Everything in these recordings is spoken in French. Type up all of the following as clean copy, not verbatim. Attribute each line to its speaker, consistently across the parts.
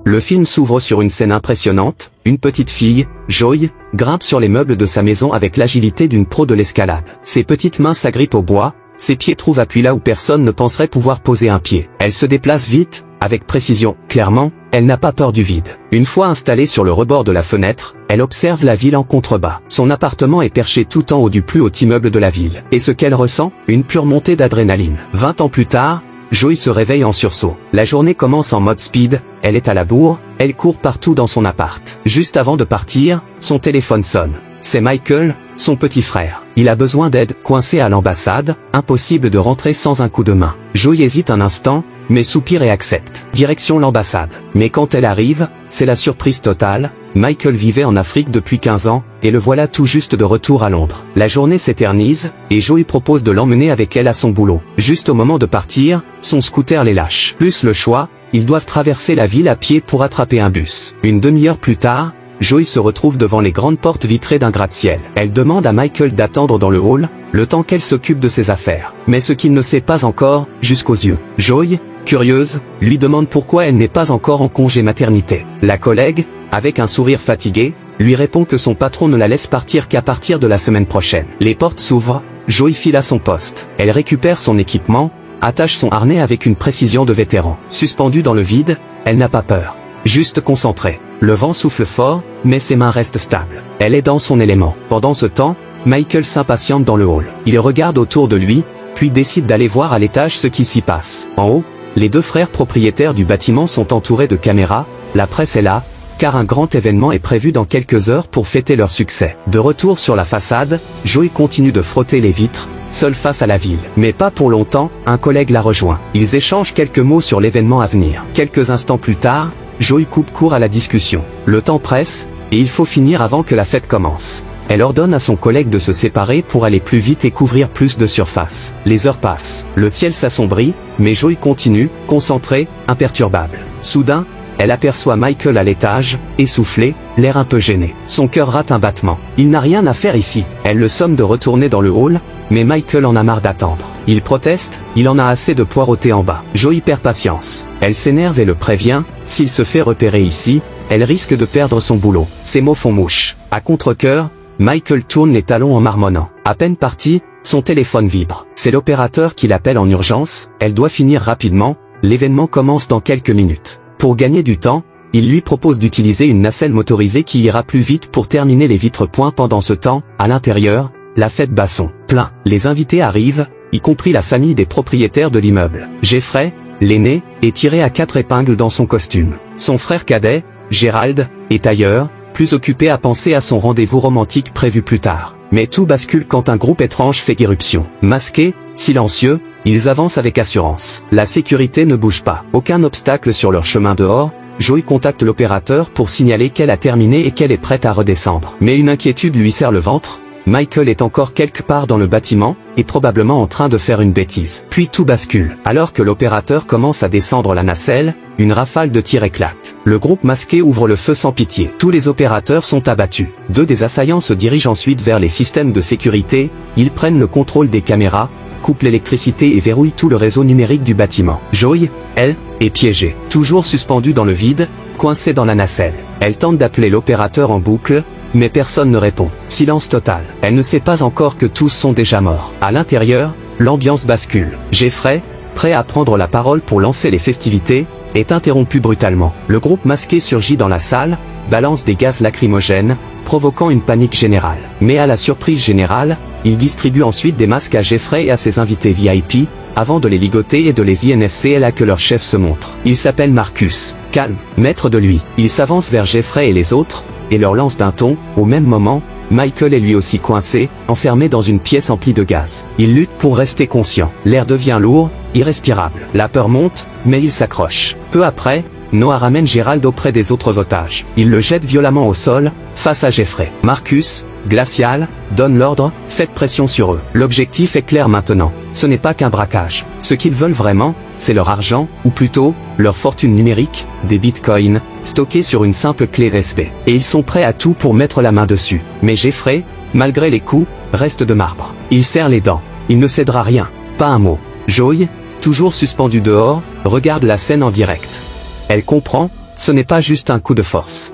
Speaker 1: Le film s'ouvre sur une scène impressionnante, une petite fille, Joy, grimpe sur les meubles de sa maison avec l'agilité d'une pro de l'escalade. Ses petites mains s'agrippent au bois, ses pieds trouvent appui là où personne ne penserait pouvoir poser un pied. Elle se déplace vite, avec précision. Clairement, elle n'a pas peur du vide. Une fois installée sur le rebord de la fenêtre, elle observe la ville en contrebas. Son appartement est perché tout en haut du plus haut immeuble de la ville. Et ce qu'elle ressent, une pure montée d'adrénaline. 20 ans plus tard, Joy se réveille en sursaut. La journée commence en mode speed, elle est à la bourre, elle court partout dans son appart. Juste avant de partir, son téléphone sonne. C'est Michael, son petit frère. Il a besoin d'aide, coincé à l'ambassade, impossible de rentrer sans un coup de main. Joy hésite un instant, mais soupire et accepte. Direction l'ambassade. Mais quand elle arrive, c'est la surprise totale. Michael vivait en Afrique depuis 15 ans, et le voilà tout juste de retour à Londres. La journée s'éternise, et Joy propose de l'emmener avec elle à son boulot. Juste au moment de partir, son scooter les lâche. Plus le choix, ils doivent traverser la ville à pied pour attraper un bus. Une demi-heure plus tard, Joy se retrouve devant les grandes portes vitrées d'un gratte-ciel. Elle demande à Michael d'attendre dans le hall, le temps qu'elle s'occupe de ses affaires. Mais ce qu'il ne sait pas encore, jusqu'aux yeux. Joy, curieuse, lui demande pourquoi elle n'est pas encore en congé maternité. La collègue, avec un sourire fatigué, lui répond que son patron ne la laisse partir qu'à partir de la semaine prochaine. Les portes s'ouvrent, Joy file à son poste. Elle récupère son équipement, attache son harnais avec une précision de vétéran. Suspendue dans le vide, elle n'a pas peur. Juste concentrée. Le vent souffle fort, mais ses mains restent stables. Elle est dans son élément. Pendant ce temps, Michael s'impatiente dans le hall. Il regarde autour de lui, puis décide d'aller voir à l'étage ce qui s'y passe. En haut, les deux frères propriétaires du bâtiment sont entourés de caméras, la presse est là, car un grand événement est prévu dans quelques heures pour fêter leur succès. De retour sur la façade, Joy continue de frotter les vitres, seule face à la ville. Mais pas pour longtemps, un collègue la rejoint. Ils échangent quelques mots sur l'événement à venir. Quelques instants plus tard, Joy coupe court à la discussion. Le temps presse, et il faut finir avant que la fête commence. Elle ordonne à son collègue de se séparer pour aller plus vite et couvrir plus de surface. Les heures passent. Le ciel s'assombrit, mais Joy continue, concentrée, imperturbable. Soudain, elle aperçoit Michael à l'étage, essoufflé, l'air un peu gêné. Son cœur rate un battement. Il n'a rien à faire ici. Elle le somme de retourner dans le hall, mais Michael en a marre d'attendre. Il proteste, il en a assez de poireauter en bas. Joy perd patience. Elle s'énerve et le prévient, s'il se fait repérer ici, elle risque de perdre son boulot. Ces mots font mouche. À contre-cœur, Michael tourne les talons en marmonnant. À peine parti, son téléphone vibre. C'est l'opérateur qui l'appelle en urgence, elle doit finir rapidement, l'événement commence dans quelques minutes. Pour gagner du temps, il lui propose d'utiliser une nacelle motorisée qui ira plus vite pour terminer les vitres points. Pendant ce temps, à l'intérieur, la fête bat son plein. Les invités arrivent, y compris la famille des propriétaires de l'immeuble. Jeffrey, l'aîné, est tiré à 4 épingles dans son costume. Son frère cadet, Gerald, est ailleurs, plus occupé à penser à son rendez-vous romantique prévu plus tard. Mais tout bascule quand un groupe étrange fait irruption. Masqués, silencieux, ils avancent avec assurance. La sécurité ne bouge pas. Aucun obstacle sur leur chemin dehors. Joy contacte l'opérateur pour signaler qu'elle a terminé et qu'elle est prête à redescendre. Mais une inquiétude lui serre le ventre. Michael est encore quelque part dans le bâtiment, et probablement en train de faire une bêtise. Puis tout bascule. Alors que l'opérateur commence à descendre la nacelle, une rafale de tirs éclate. Le groupe masqué ouvre le feu sans pitié. Tous les opérateurs sont abattus. Deux des assaillants se dirigent ensuite vers les systèmes de sécurité, ils prennent le contrôle des caméras, coupent l'électricité et verrouillent tout le réseau numérique du bâtiment. Joy, elle, est piégée. Toujours suspendue dans le vide, coincée dans la nacelle. Elle tente d'appeler l'opérateur en boucle, mais personne ne répond. Silence total. Elle ne sait pas encore que tous sont déjà morts. À l'intérieur, l'ambiance bascule. Jeffrey, prêt à prendre la parole pour lancer les festivités, est interrompu brutalement. Le groupe masqué surgit dans la salle, balance des gaz lacrymogènes, provoquant une panique générale. Mais à la surprise générale, il distribue ensuite des masques à Jeffrey et à ses invités VIP, avant de les ligoter et de les INSC. Et là que leur chef se montre. Il s'appelle Marcus. Calme, maître de lui. Il s'avance vers Jeffrey et les autres, et leur lance d'un ton. Au même moment, Michael est lui aussi coincé, enfermé dans une pièce emplie de gaz. Il lutte pour rester conscient. L'air devient lourd, irrespirable. La peur monte, mais il s'accroche. Peu après, Noah ramène Gerald auprès des autres otages. Il le jette violemment au sol, face à Jeffrey. Marcus, glacial, donne l'ordre, faites pression sur eux. L'objectif est clair maintenant. Ce n'est pas qu'un braquage. Ce qu'ils veulent vraiment, c'est leur argent, ou plutôt, leur fortune numérique, des bitcoins, stockés sur une simple clé USB. Et ils sont prêts à tout pour mettre la main dessus. Mais Jeffrey, malgré les coups, reste de marbre. Il serre les dents. Il ne cédera rien. Pas un mot. Joy, toujours suspendue dehors, regarde la scène en direct. Elle comprend, ce n'est pas juste un coup de force.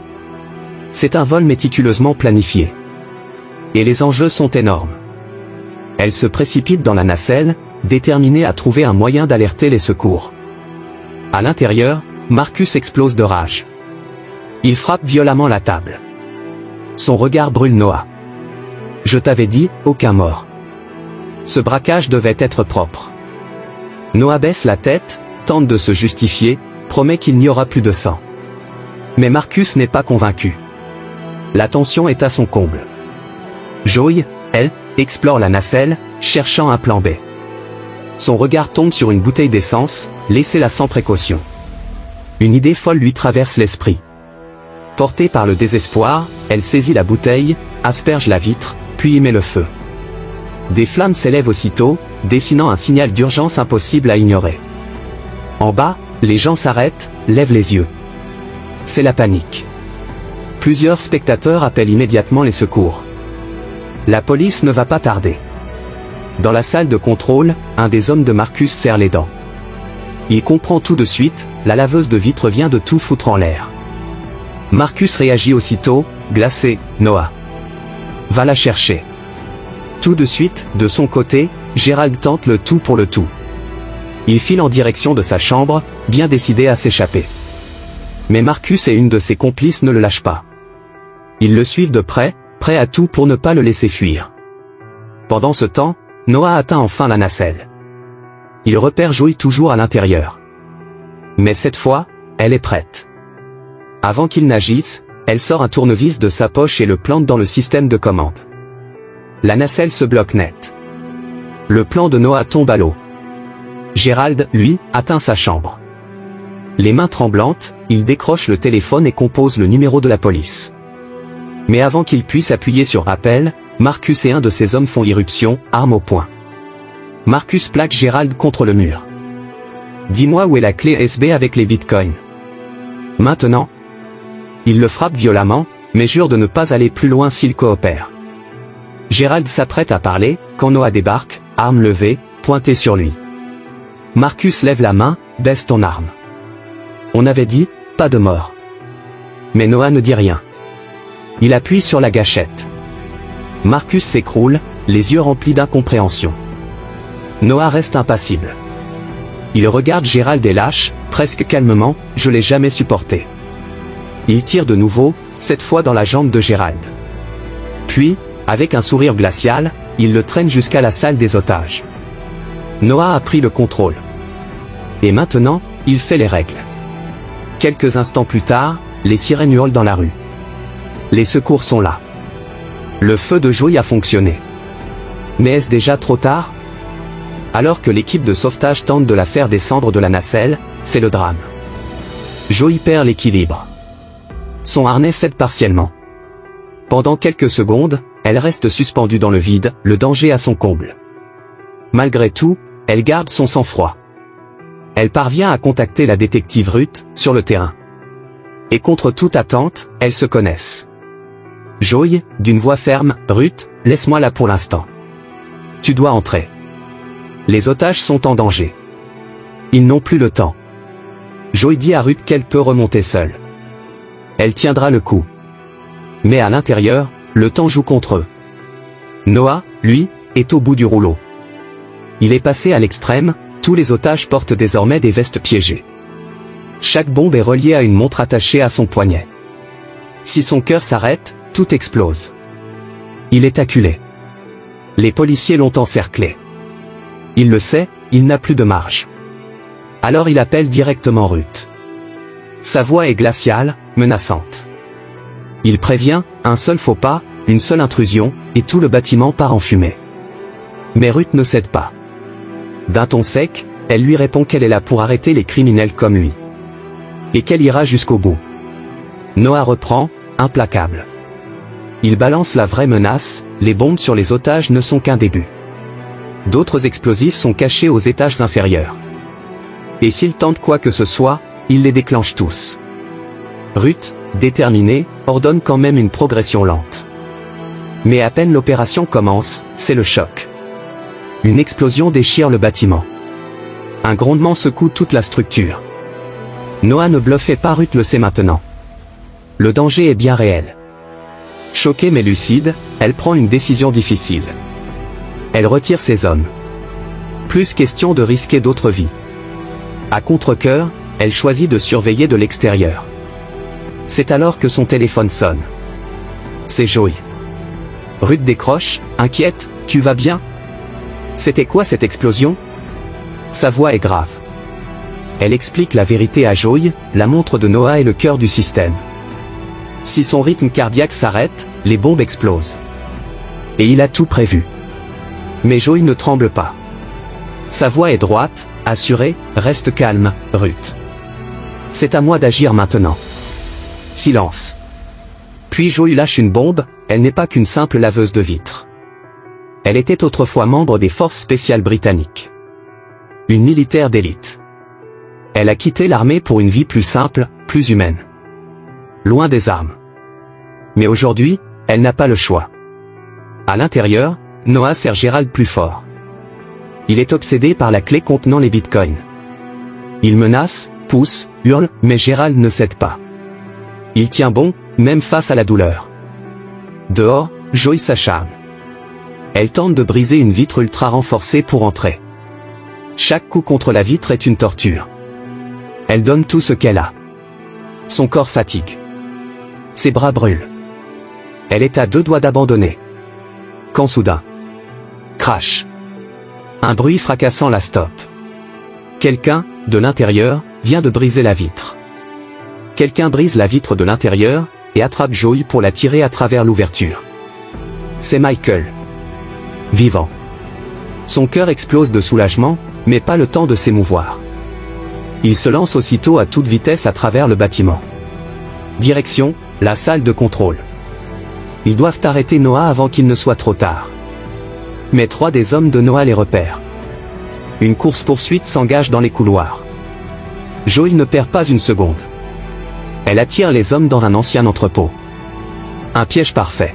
Speaker 1: C'est un vol méticuleusement planifié. Et les enjeux sont énormes. Elle se précipite dans la nacelle, déterminée à trouver un moyen d'alerter les secours. À l'intérieur, Marcus explose de rage. Il frappe violemment la table. Son regard brûle Noah. Je t'avais dit, aucun mort. Ce braquage devait être propre. Noah baisse la tête, tente de se justifier, promet qu'il n'y aura plus de sang. Mais Marcus n'est pas convaincu. La tension est à son comble. Joy, elle, explore la nacelle, cherchant un plan B. Son regard tombe sur une bouteille d'essence, laissez-la sans précaution. Une idée folle lui traverse l'esprit. Portée par le désespoir, elle saisit la bouteille, asperge la vitre, puis y met le feu. Des flammes s'élèvent aussitôt, dessinant un signal d'urgence impossible à ignorer. En bas, les gens s'arrêtent, lèvent les yeux. C'est la panique. Plusieurs spectateurs appellent immédiatement les secours. La police ne va pas tarder. Dans la salle de contrôle, un des hommes de Marcus serre les dents. Il comprend tout de suite, la laveuse de vitres vient de tout foutre en l'air. Marcus réagit aussitôt, glacé, Noah. Va la chercher. Tout de suite, de son côté, Gérald tente le tout pour le tout. Il file en direction de sa chambre, bien décidé à s'échapper. Mais Marcus et une de ses complices ne le lâchent pas. Ils le suivent de près, prêts à tout pour ne pas le laisser fuir. Pendant ce temps, Noah atteint enfin la nacelle. Il repère Joy toujours à l'intérieur. Mais cette fois, elle est prête. Avant qu'il n'agisse, elle sort un tournevis de sa poche et le plante dans le système de commande. La nacelle se bloque net. Le plan de Noah tombe à l'eau. Gérald, lui, atteint sa chambre. Les mains tremblantes, il décroche le téléphone et compose le numéro de la police. Mais avant qu'il puisse appuyer sur appel, Marcus et un de ses hommes font irruption, arme au poing. Marcus plaque Gérald contre le mur. Dis-moi où est la clé USB avec les bitcoins. Maintenant. Il le frappe violemment, mais jure de ne pas aller plus loin s'il coopère. Gérald s'apprête à parler, quand Noah débarque, arme levée, pointée sur lui. Marcus lève la main, baisse ton arme. On avait dit, pas de mort. Mais Noah ne dit rien. Il appuie sur la gâchette. Marcus s'écroule, les yeux remplis d'incompréhension. Noah reste impassible. Il regarde Gérald et lâche, presque calmement, je l'ai jamais supporté. Il tire de nouveau, cette fois dans la jambe de Gérald. Puis, avec un sourire glacial, il le traîne jusqu'à la salle des otages. Noah a pris le contrôle. Et maintenant, il fait les règles. Quelques instants plus tard, les sirènes hurlent dans la rue. Les secours sont là. Le feu de Joy a fonctionné. Mais est-ce déjà trop tard? Alors que l'équipe de sauvetage tente de la faire descendre de la nacelle, c'est le drame. Joy perd l'équilibre. Son harnais cède partiellement. Pendant quelques secondes, elle reste suspendue dans le vide, le danger à son comble. Malgré tout, elle garde son sang-froid. Elle parvient à contacter la détective Ruth, sur le terrain. Et contre toute attente, elles se connaissent. Joy, d'une voix ferme, Ruth, laisse-moi là pour l'instant. Tu dois entrer. Les otages sont en danger. Ils n'ont plus le temps. Joy dit à Ruth qu'elle peut remonter seule. Elle tiendra le coup. Mais à l'intérieur, le temps joue contre eux. Noah, lui, est au bout du rouleau. Il est passé à l'extrême, tous les otages portent désormais des vestes piégées. Chaque bombe est reliée à une montre attachée à son poignet. Si son cœur s'arrête, tout explose. Il est acculé. Les policiers l'ont encerclé. Il le sait, il n'a plus de marge. Alors il appelle directement Ruth. Sa voix est glaciale, menaçante. Il prévient, un seul faux pas, une seule intrusion, et tout le bâtiment part en fumée. Mais Ruth ne cède pas. D'un ton sec, elle lui répond qu'elle est là pour arrêter les criminels comme lui. Et qu'elle ira jusqu'au bout. Noah reprend, implacable. Il balance la vraie menace, les bombes sur les otages ne sont qu'un début. D'autres explosifs sont cachés aux étages inférieurs. Et s'il tente quoi que ce soit, il les déclenche tous. Ruth, déterminée, ordonne quand même une progression lente. Mais à peine l'opération commence, c'est le choc. Une explosion déchire le bâtiment. Un grondement secoue toute la structure. Noah ne bluffait pas, Ruth le sait maintenant. Le danger est bien réel. Choquée mais lucide, elle prend une décision difficile. Elle retire ses hommes. Plus question de risquer d'autres vies. À contre-cœur, elle choisit de surveiller de l'extérieur. C'est alors que son téléphone sonne. C'est Joey. Ruth décroche, inquiète, « Tu vas bien ? C'était quoi cette explosion ?» Sa voix est grave. Elle explique la vérité à Joey, la montre de Noah est le cœur du système. Si son rythme cardiaque s'arrête, les bombes explosent. Et il a tout prévu. Mais Joey ne tremble pas. Sa voix est droite, assurée, « Reste calme, Ruth. C'est à moi d'agir maintenant. » Silence. Puis Joey lâche une bombe, elle n'est pas qu'une simple laveuse de vitres. Elle était autrefois membre des forces spéciales britanniques. Une militaire d'élite. Elle a quitté l'armée pour une vie plus simple, plus humaine. Loin des armes. Mais aujourd'hui, elle n'a pas le choix. À l'intérieur, Noah serre Gérald plus fort. Il est obsédé par la clé contenant les bitcoins. Il menace, pousse, hurle, mais Gérald ne cède pas. Il tient bon, même face à la douleur. Dehors, Joey s'acharne. Elle tente de briser une vitre ultra renforcée pour entrer. Chaque coup contre la vitre est une torture. Elle donne tout ce qu'elle a. Son corps fatigue. Ses bras brûlent. Elle est à deux doigts d'abandonner. Quand soudain, crash. Un bruit fracassant la stoppe. Quelqu'un, de l'intérieur, vient de briser la vitre. Quelqu'un brise la vitre de l'intérieur, et attrape Joey pour la tirer à travers l'ouverture. C'est Michael. Vivant. Son cœur explose de soulagement, mais pas le temps de s'émouvoir. Il se lance aussitôt à toute vitesse à travers le bâtiment. Direction, la salle de contrôle. Ils doivent arrêter Noah avant qu'il ne soit trop tard. Mais 3 des hommes de Noah les repèrent. Une course-poursuite s'engage dans les couloirs. Joey ne perd pas une seconde. Elle attire les hommes dans un ancien entrepôt. Un piège parfait.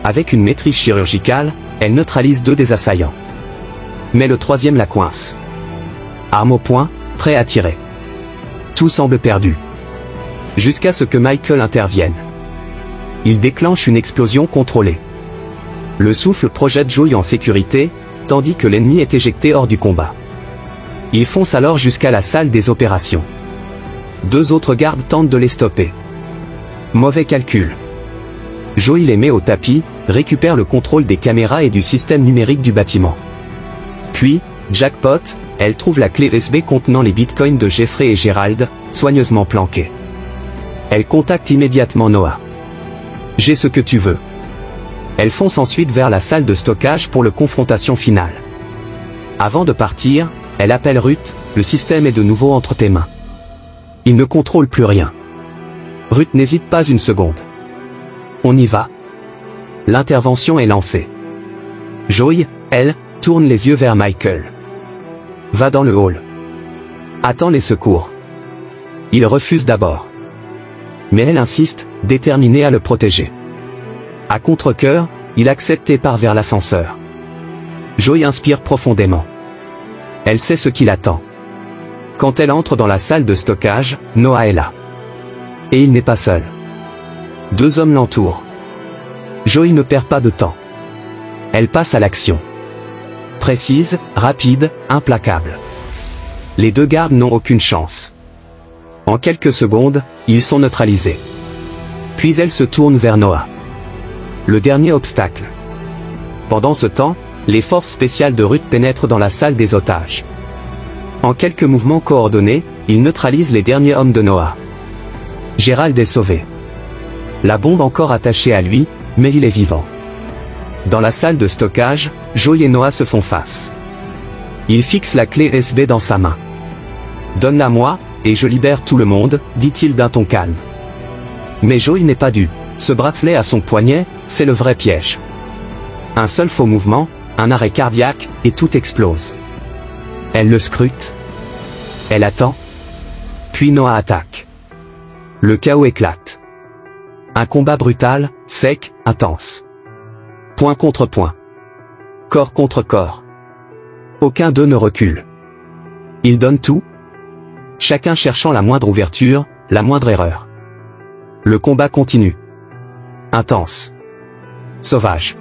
Speaker 1: Avec une maîtrise chirurgicale, elle neutralise 2 des assaillants. Mais le 3e la coince. Arme au poing, prêt à tirer. Tout semble perdu. Jusqu'à ce que Michael intervienne. Il déclenche une explosion contrôlée. Le souffle projette Joey en sécurité, tandis que l'ennemi est éjecté hors du combat. Il fonce alors jusqu'à la salle des opérations. 2 autres gardes tentent de les stopper. Mauvais calcul. Joey les met au tapis, récupère le contrôle des caméras et du système numérique du bâtiment. Puis, jackpot, elle trouve la clé USB contenant les bitcoins de Jeffrey et Gérald, soigneusement planqués. Elle contacte immédiatement Noah. « J'ai ce que tu veux. » Elle fonce ensuite vers la salle de stockage pour le confrontation finale. Avant de partir, elle appelle Ruth, le système est de nouveau entre tes mains. Il ne contrôle plus rien. Ruth n'hésite pas une seconde. On y va. L'intervention est lancée. Joey, elle, tourne les yeux vers Michael. Va dans le hall. Attends les secours. Il refuse d'abord. Mais elle insiste, déterminée à le protéger. À contre-cœur, il accepte et part vers l'ascenseur. Joey inspire profondément. Elle sait ce qui l'attend. Quand elle entre dans la salle de stockage, Noah est là. Et il n'est pas seul. 2 hommes l'entourent. Joey ne perd pas de temps. Elle passe à l'action. Précise, rapide, implacable. Les 2 gardes n'ont aucune chance. En quelques secondes, ils sont neutralisés. Puis elle se tourne vers Noah. Le dernier obstacle. Pendant ce temps, les forces spéciales de Ruth pénètrent dans la salle des otages. En quelques mouvements coordonnés, ils neutralisent les derniers hommes de Noah. Gérald est sauvé. La bombe encore attachée à lui, mais il est vivant. Dans la salle de stockage, Joey et Noah se font face. Il fixe la clé USB dans sa main. « Donne-la-moi, et je libère tout le monde », dit-il d'un ton calme. Mais Joey n'est pas dû. Ce bracelet à son poignet, c'est le vrai piège. Un seul faux mouvement, un arrêt cardiaque, et tout explose. Elle le scrute. Elle attend. Puis Noah attaque. Le chaos éclate. Un combat brutal, sec, intense. Point contre point. Corps contre corps. Aucun d'eux ne recule. Ils donnent tout. chacun cherchant la moindre ouverture, la moindre erreur. Le combat continue. Intense. Sauvage.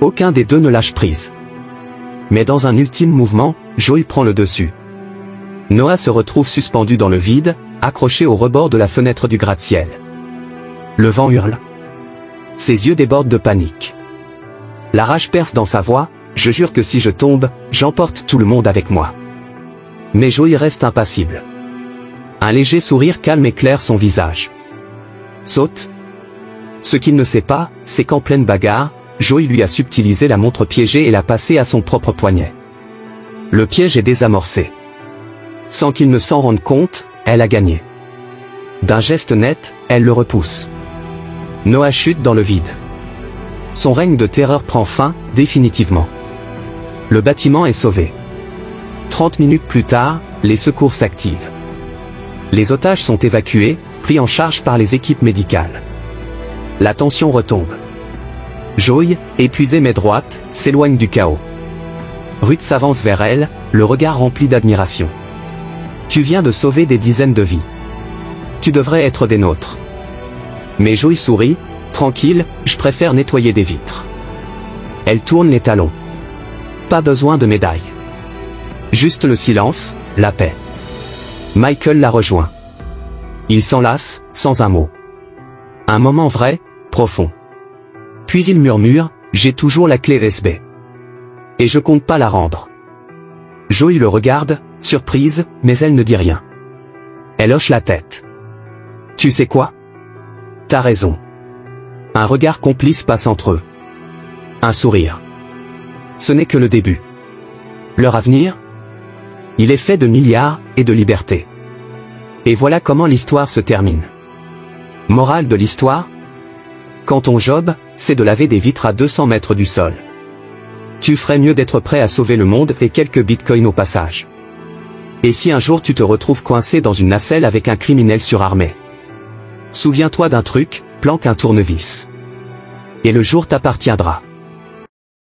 Speaker 1: Aucun des deux ne lâche prise. Mais dans un ultime mouvement, Joey prend le dessus. Noah se retrouve suspendu dans le vide, accroché au rebord de la fenêtre du gratte-ciel. Le vent hurle. Ses yeux débordent de panique. La rage perce dans sa voix, je jure que si je tombe, j'emporte tout le monde avec moi. Mais Joey reste impassible. Un léger sourire calme éclaire son visage. Saute. Ce qu'il ne sait pas, c'est qu'en pleine bagarre, Joey lui a subtilisé la montre piégée et l'a passée à son propre poignet. Le piège est désamorcé. Sans qu'il ne s'en rende compte, elle a gagné. D'un geste net, elle le repousse. Noah chute dans le vide. Son règne de terreur prend fin, définitivement. Le bâtiment est sauvé. 30 minutes plus tard, les secours s'activent. Les otages sont évacués, pris en charge par les équipes médicales. La tension retombe. Joey, épuisée mais droite, s'éloigne du chaos. Ruth s'avance vers elle, le regard rempli d'admiration. Tu viens de sauver des dizaines de vies. Tu devrais être des nôtres. Mais Joey sourit, tranquille, je préfère nettoyer des vitres. Elle tourne les talons. Pas besoin de médaille. Juste le silence, la paix. Michael la rejoint. Il s'enlace, sans un mot. Un moment vrai, profond. Puis il murmure, j'ai toujours la clé USB. Et je compte pas la rendre. Joey le regarde, surprise, mais elle ne dit rien. Elle hoche la tête. Tu sais quoi? T'as raison. Un regard complice passe entre eux. Un sourire. Ce n'est que le début. Leur avenir? Il est fait de milliards, et de liberté. Et voilà comment l'histoire se termine. Morale de l'histoire? Quand ton job, c'est de laver des vitres à 200 mètres du sol. Tu ferais mieux d'être prêt à sauver le monde et quelques bitcoins au passage. Et si un jour tu te retrouves coincé dans une nacelle avec un criminel surarmé? Souviens-toi d'un truc, planque un tournevis. Et le jour t'appartiendra.